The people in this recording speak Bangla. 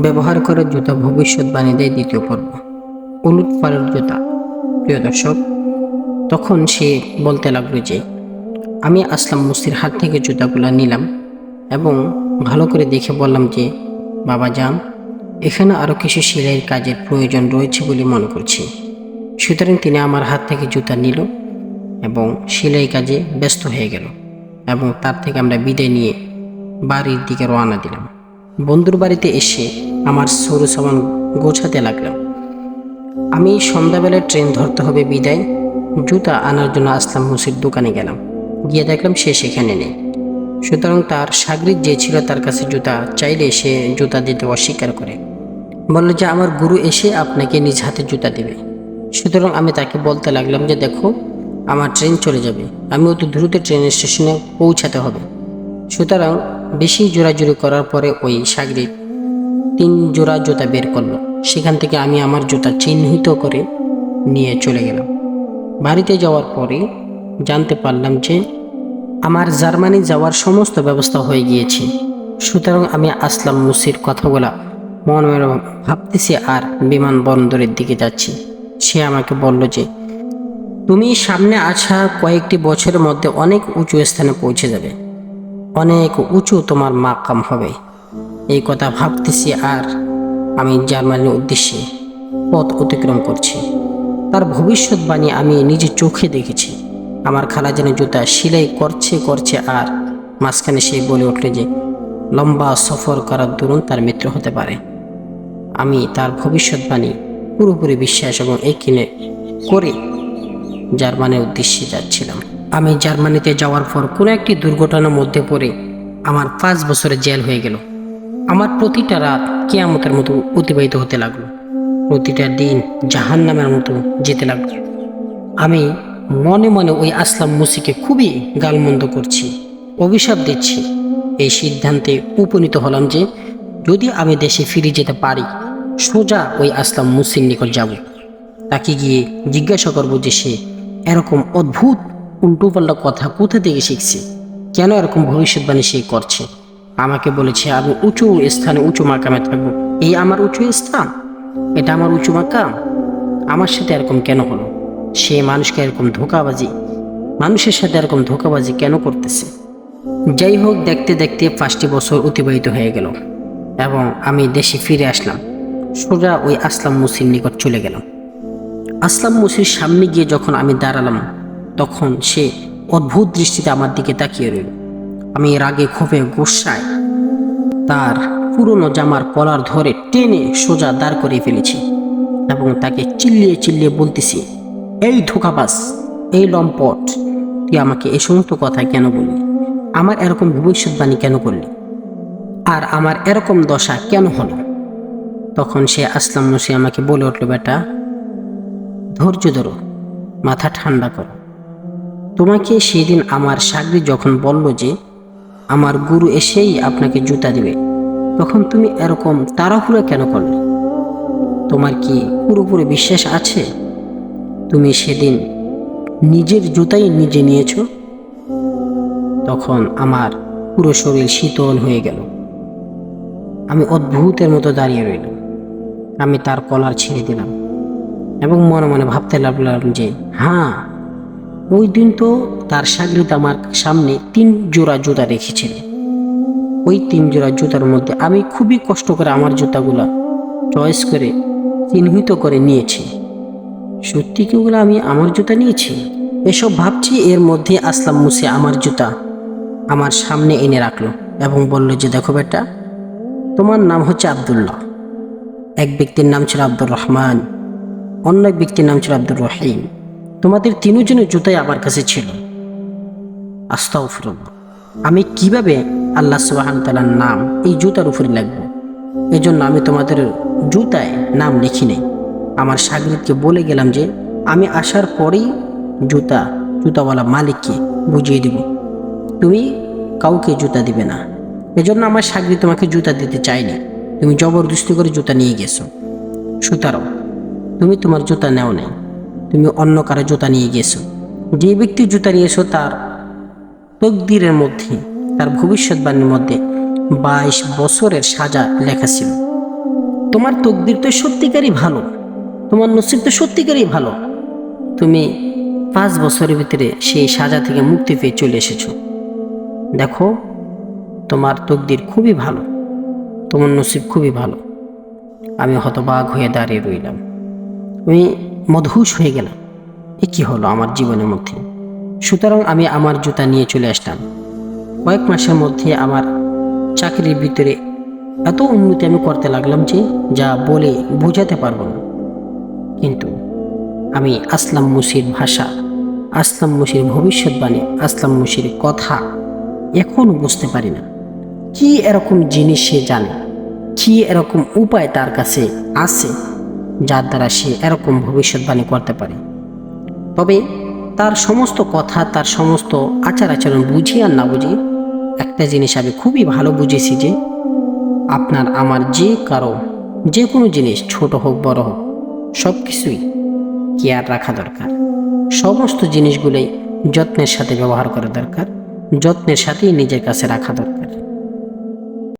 ব্যবহার করে জুতা ভবিষ্যৎবাণী দেয় দ্বিতীয় পর্ব। উলুট পালুট জুতা। প্রিয় দর্শক, তখন সে বলতে লাগলো যে আমি আসলাম মুসির হাত থেকে জুতাগুলো নিলাম এবং ভালো করে দেখে বললাম যে বাবা যান, এখানে আরও কিছু সেলাইয়ের কাজের প্রয়োজন রয়েছে বলে মনে করছি। সুতরাং তিনি আমার হাত থেকে জুতা নিল এবং সেলাই কাজে ব্যস্ত হয়ে গেল এবং তার থেকে আমরা বিদায় নিয়ে বাড়ির দিকে রওনা দিলাম। বন্ধুর বাড়িতে এসে আমার সরু সামান গোছাতে লাগলাম। আমি সন্ধ্যাবেলায় ট্রেন ধরতে হবে বিদায় জুতা আনার জন্য আসলাম মুসির দোকানে গেলাম। গিয়ে দেখলাম সে সেখানে নেই। সুতরাং তার সাগরিদ যে ছিল তার কাছে জুতা চাইলে সে জুতা দিতে অস্বীকার করে, বলল যে আমার গুরু এসে আপনাকে নিজ হাতে জুতা দেবে। সুতরাং আমি তাকে বলতে লাগলাম যে দেখো, আমার ট্রেন চলে যাবে, আমি অত দ্রুত ট্রেন স্টেশনে পৌঁছাতে হবে। সুতরাং বেশি জোরাজুরি করার পরে ওই সাগরিদ 3 জোড়া জুতা বের করলো। সেখান থেকে আমি আমার জুতা চিহ্নিত করে নিয়ে চলে গেলাম। বাড়িতে যাওয়ার পরে জানতে পারলাম যে আমার জার্মানি যাওয়ার সমস্ত ব্যবস্থা হয়ে গিয়েছে। সুতরাং আমি আসলাম মুসির কথাগুলা মনে মনে ভাবতেছি আর বিমানবন্দরের দিকে যাচ্ছি। সে আমাকে বলল যে তুমি সামনে আসা কয়েকটি বছরের মধ্যে অনেক উঁচু স্থানে পৌঁছে যাবে, অনেক উঁচু তোমার মাকাম হবে। এই কথা ভাবতেছি আর আমি জার্মানির উদ্দেশ্যে পথ অতিক্রম করছি। তার ভবিষ্যৎবাণী আমি নিজে চোখে দেখেছি। আমার খালা যেন জুতা সেলাই করছে আর মাঝখানে সে বলে উঠল যে লম্বা সফর করার দরুন তার মৃত্যু হতে পারে। আমি তার ভবিষ্যৎবাণী পুরোপুরি বিশ্বাস এবং একিনে করে জার্মানির উদ্দেশ্যে যাচ্ছিলাম। আমি জার্মানিতে যাওয়ার পর কোনো একটি দুর্ঘটনার মধ্যে পড়ে আমার 5 বছরের জেল হয়ে গেল। আমার প্রতিটা রাত কিয়ামতের মতো অতিবাহিত হতে লাগলো, প্রতিটা দিন জাহান্নামের মতো যেতে লাগলো। আমি মনে মনে ওই আসলাম মুসিকে খুবই গালমন্দ করছি, অভিশাপ দিচ্ছি। এই সিদ্ধান্তে উপনীত হলাম যে যদি আমি দেশে ফিরে যেতে পারি, সোজা ওই আসলাম মুসির নিকট যাব। তাকে গিয়ে জিজ্ঞাসা করবো যে সে এরকম অদ্ভুত উল্টোপাল্টা কথা কোথা থেকে শিখছে, কেন এরকম ভবিষ্যৎবাণী সে করছে। আমাকে বলেছে আমি উঁচু স্থানে উঁচু মাকামে থাকবো, এই আমার উঁচু স্থান, এটা আমার উঁচু মাকাম, আমার সাথে এরকম কেন হলো? সে মানুষকে এরকম মানুষের সাথে এরকম ধোঁকাবাজি কেন করতেছে? যাই হোক, দেখতে দেখতে 5টি বছর অতিবাহিত হয়ে গেল এবং আমি দেশে ফিরে আসলাম। সোজা ওই আসলাম মুসির নিকট চলে গেলাম। আসলাম মুসির সামনে গিয়ে যখন আমি দাঁড়ালাম, তখন সে অদ্ভুত দৃষ্টিতে আমার দিকে তাকিয়ে রইল। আমি রাগে ক্ষোভে গুসায় তার পুরনো জামার কলার ধরে টেনে সোজা দাঁড় করিয়ে ফেলেছি এবং তাকে চিল্লিয়ে চিল্লিয়ে বলতেছি, এই ধোঁকাবাজ, এই লম্পট, তুই আমাকে এই সমস্ত কথা কেন বললি? আমার এরকম ভবিষ্যৎবাণী কেন করলি? আর আমার এরকম দশা কেন হলো? তখন সে আসলাম মুসি আমাকে বলে উঠল, বেটা ধৈর্য ধরো, মাথা ঠান্ডা করো। তোমাকে সেদিন আমার সাগরিদ যখন বলল যে আমার গুরু এসেই আপনাকে জুতা দিবে, তখন তুমি এরকম তাড়াহুড়ো কেন করলে? তোমার কি পুরোপুরি বিশ্বাস আছে? তুমি সেদিন নিজের জুতাই নিজে নিয়েছ। তখন আমার পুরো শরীর শীতল হয়ে গেল। আমি অদ্ভুতের মতো দাঁড়িয়ে রইলাম। আমি তার কলার ছেড়ে দিলাম এবং মনে মনে ভাবতে লাগলাম যে হ্যাঁ, ওই দিন তো তার সাগরিদ আমার সামনে 3 জোড়া জুতা রেখেছিল। ওই 3 জোড়া জুতার মধ্যে আমি খুবই কষ্ট করে আমার জুতাগুলা চয়েস করে চিহ্নিত করে নিয়েছি। সত্যি কি ওগুলো আমি আমার জুতা নিয়েছি? এসব ভাবছি, এর মধ্যে আসলাম মুসি আমার জুতা আমার সামনে এনে রাখলো এবং বলল যে দেখো বেটা, তোমার নাম হচ্ছে আব্দুল্লাহ, এক ব্যক্তির নাম ছিল আব্দুর রহমান, অন্য এক ব্যক্তির নাম ছিল আব্দুর রহিম। তোমাদের 3 জনের জুতাই আমার কাছে ছিল। আস্তাগফিরুল্লাহ, আমি কিভাবে আল্লাহ সুবহানাহু ওয়া তাআলার নাম এই জুতার উপরে লিখব? এজন্য আমি তোমাদের জুতায় নাম লিখি নাই। আমার সাগরিদকে বলে গেলাম যে আমি আসার পরেই জুতাওয়ালা মালিককে বুঝিয়ে দিব, তুমি কাউকে জুতা দিবে না। এজন্য আমার সাগরিদ তোমাকে জুতা দিতে চায়নি, তুমি জবরদস্তি করে জুতা নিয়ে গেছো। সুতরাং তুমি তোমার জুতা নেও নাই, তুমি অন্য কারো জুতা নিয়ে গেছো। যে ব্যক্তি জুতা নিয়েছো তার তকদিরের মধ্যে, তার ভবিষ্যৎবাণীর মধ্যে 22 বছরের সাজা লেখা ছিল। তোমার তকদির তো সত্যিকারই ভালো, তোমার নসিব তো সত্যিকারই ভালো। তুমি 5 বছরের ভিতরে সেই সাজা থেকে মুক্তি পেয়ে চলে এসেছো। দেখো, তোমার তকদির খুবই ভালো, তোমার নসিব খুবই ভালো। আমি হতবাক হয়ে দাঁড়িয়ে রইলাম। আমি মদহুশ হয়ে গেলাম, এ কি হলো আমার জীবনের মধ্যে। সুতরাং আমি আমার জুতা নিয়ে চলে আসলাম। কয়েক মাসের মধ্যে আমার চাকরির ভিতরে এত উন্নতি আমি করতে লাগলাম যে যা বলে বোঝাতে পারবো না। কিন্তু আমি আসলাম মুসির ভাষা, আসলাম মুসির ভবিষ্যৎবাণী, আসলাম মুসির কথা এখনো বুঝতে পারি না। কি এরকম জিনিস সে জানে, কি এরকম উপায় তার কাছে আছে যার দ্বারা সে এরকম ভবিষ্যৎবাণী করতে পারে। তবে তার সমস্ত কথা, তার সমস্ত আচার আচরণ বুঝি আর না বুঝি, একটা জিনিস আমি খুবই ভালো বুঝেছি যে আপনার আমার যে কারো যে কোনো জিনিস ছোট হোক বড় হোক সব কিছুই কেয়ার রাখা দরকার। সমস্ত জিনিসগুলোই যত্নের সাথে ব্যবহার করা দরকার, যত্নের সাথেই নিজের কাছে রাখা দরকার।